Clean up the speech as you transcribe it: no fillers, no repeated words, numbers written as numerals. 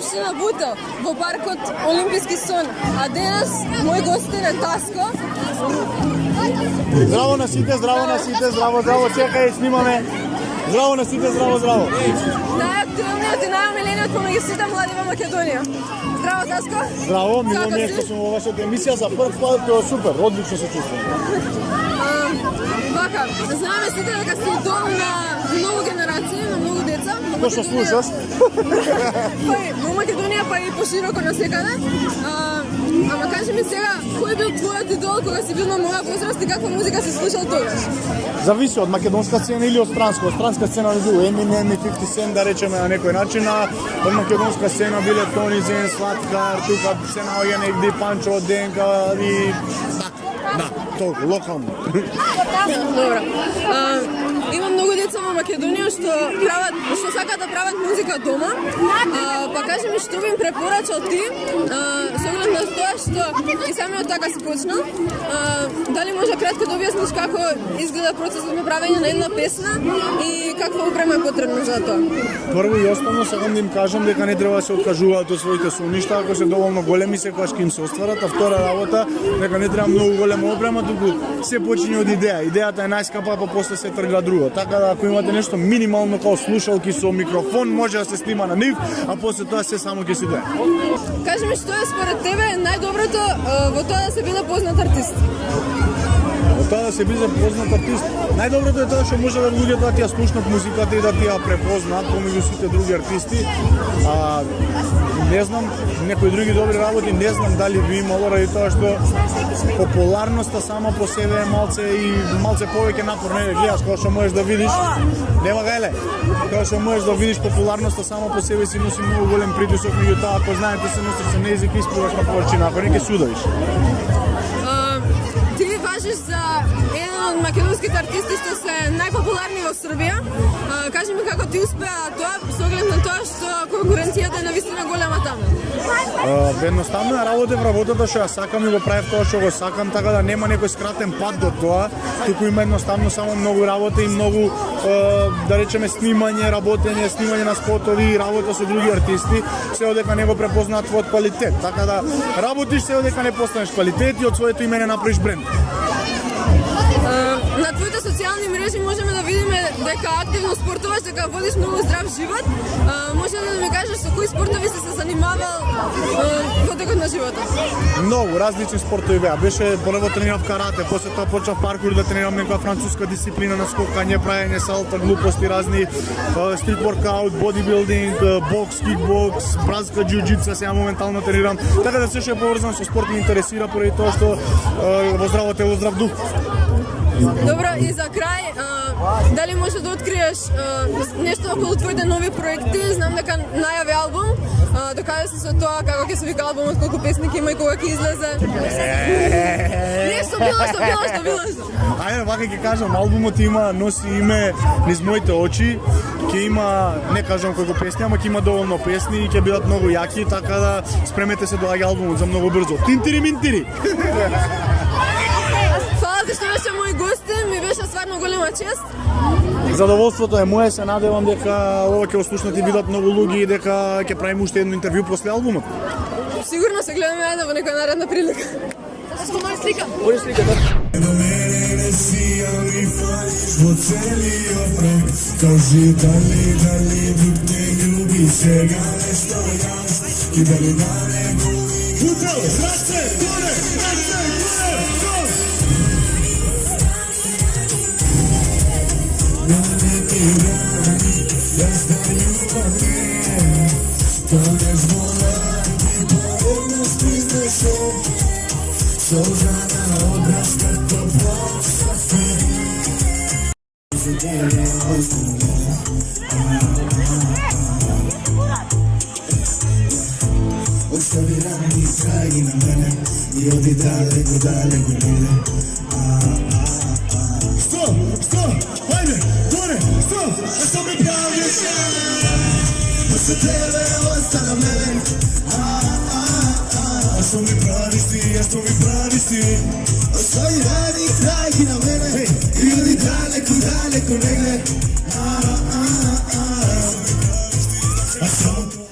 Општина Бутел во паркот Олимписки сон. А денес мој гостин е Таско. Здраво на сите, здраво, чекај, снимаме. Здраво на сите, здраво. Најактуелниот и најомилениот помеѓу сите млади во Македонија. Здраво, Таско. Здраво, мило ми е што сум во вашата емисија за прв пат, тоа е супер, одлично се чувствувам. Вака, знаеме сите дека сте дом на многу генерации, на многу деца. Тоа што слушаш? Па и во Македонија, па и пошироко насекаде. Ама кажи ми сега, кој бил твојот идол кога си бил на моја возраст и каква музика си слушал тогаш? Зависи од македонска сцена или од странска. Од странска сцена бил Eminem и 50 Cent, да речеме на некој начин, а од македонска сцена биле Тони Зен, Слаткар, тука се наоѓа негде Панчо, Денка и да, толку локално. Добро. Има многу деца во Македонија што сакаат да прават музика дома. Па кажи ми што би им препорачал ти, со оглед на тоа што и самиот така си почнал. Дали може кратко да објасниш како изгледа процесот на правење на една песна и каква опрема е потребна за тоа? Прво и основно сакам да им кажам дека не треба да се откажуваат од своите соништа ако се доволно големи секогаш ќе им се остварат, а втора работа дека не треба многу голема опрема, туку се почине од идеја. Идејата е најскапа, па после се тргла друго. Така да ако имате нешто минимално како слушалки со микрофон, може да се снима на нив, а после тоа се само ќе си идеја. Кажи ми што е според тебе најдоброто во тоа да се биде познат артист? Во тоа да се биде познат артист, најдоброто е тоа што може да луѓето да ти ја слушнат музиката и да ти ја препознаат помеѓу сите други артисти. Не знам, некои други добри работи, не знам дали би имало ради тоа што популарноста сама по себе е малце повеќе напорна. Гледаш кога што можеш да видиш, нема гајле. Кога што можеш да видиш популарноста сама по себе си носи многу голем притисок, меѓутоа ако знаете се носиш со нејзик и испливаш на површина, ако не ќе судовиш. Ти важиш за еден од македонските артисти што се најпопуларни во Србија. Кажи ми како ти успеа тоа со оглед на тоа што конкуренцијата е навистина голема таму? Едноставно ја работата што ја сакам и го правев тоа што го сакам, така да нема некој скратен пат до тоа, туку има едноставно само многу работа и многу да речеме снимање на спотови и работа со други артисти, се одека не го препознаат твојот квалитет. Така да работиш се одека не постанеш квалитет и од своето име не направиш бренд. На твоите социјални мрежи можеме да видиме дека активно спортуваш, дека водиш многу здрав живот. Може ли да ми кажеш со кои спортови си се занимавал во текот на животот? Многу различни спортови беа. Беше прво тренирав карате, после тоа почнав паркур да тренирам некоја француска дисциплина на скокање, праење салта, глупости разни, стрит воркаут, бодибилдинг, бокс, кикбокс, бразилска џиу-џитса, сега моментално тренирам. Така да се што е поврзано со спорт ме интересира поради тоа што во здраво тело здрав дух. Добро, и за крај, дали може да откриеш нешто околу твоите нови проекти? Знам дека најави албум, докаде си со тоа, како ќе се вика албумот, колку песни ќе има и кога ќе излезе? Нешто било. Ајде, вака ќе кажам, албумот носи име низ моите очи, ќе има, не кажам колку песни, ама ќе има доволно песни и ќе бидат многу јаки, така да спремете се доаѓа албумот за многу брзо. Тинтири-минтири! Фала ти што беше мој гостин, ми беше стварно голема чест. Задоволството е мое, се надевам дека ова ќе ослушнат и видат многу луѓе и дека ќе правиме уште едно интервју после албумот. Сигурно се гледаме ајде во некоја наредна прилика. Таско, моја слика. Моја слика, да. Во целиот век, кажи дали друг те љуби, сега нешто јас, и дали не голи. Утро, раце, горе, не ти рани, јас да љубам те, да не зволам ти поедност изнесо, солзана образ како бокса ти. Ostavi rani traги на мене и оди далеко биде. Стоп, ајде, горе, стоп, а што ми правиш? После тебе остана мене, а што ми правиш ти? Ostavi rani traги на мене и оди далеко негде.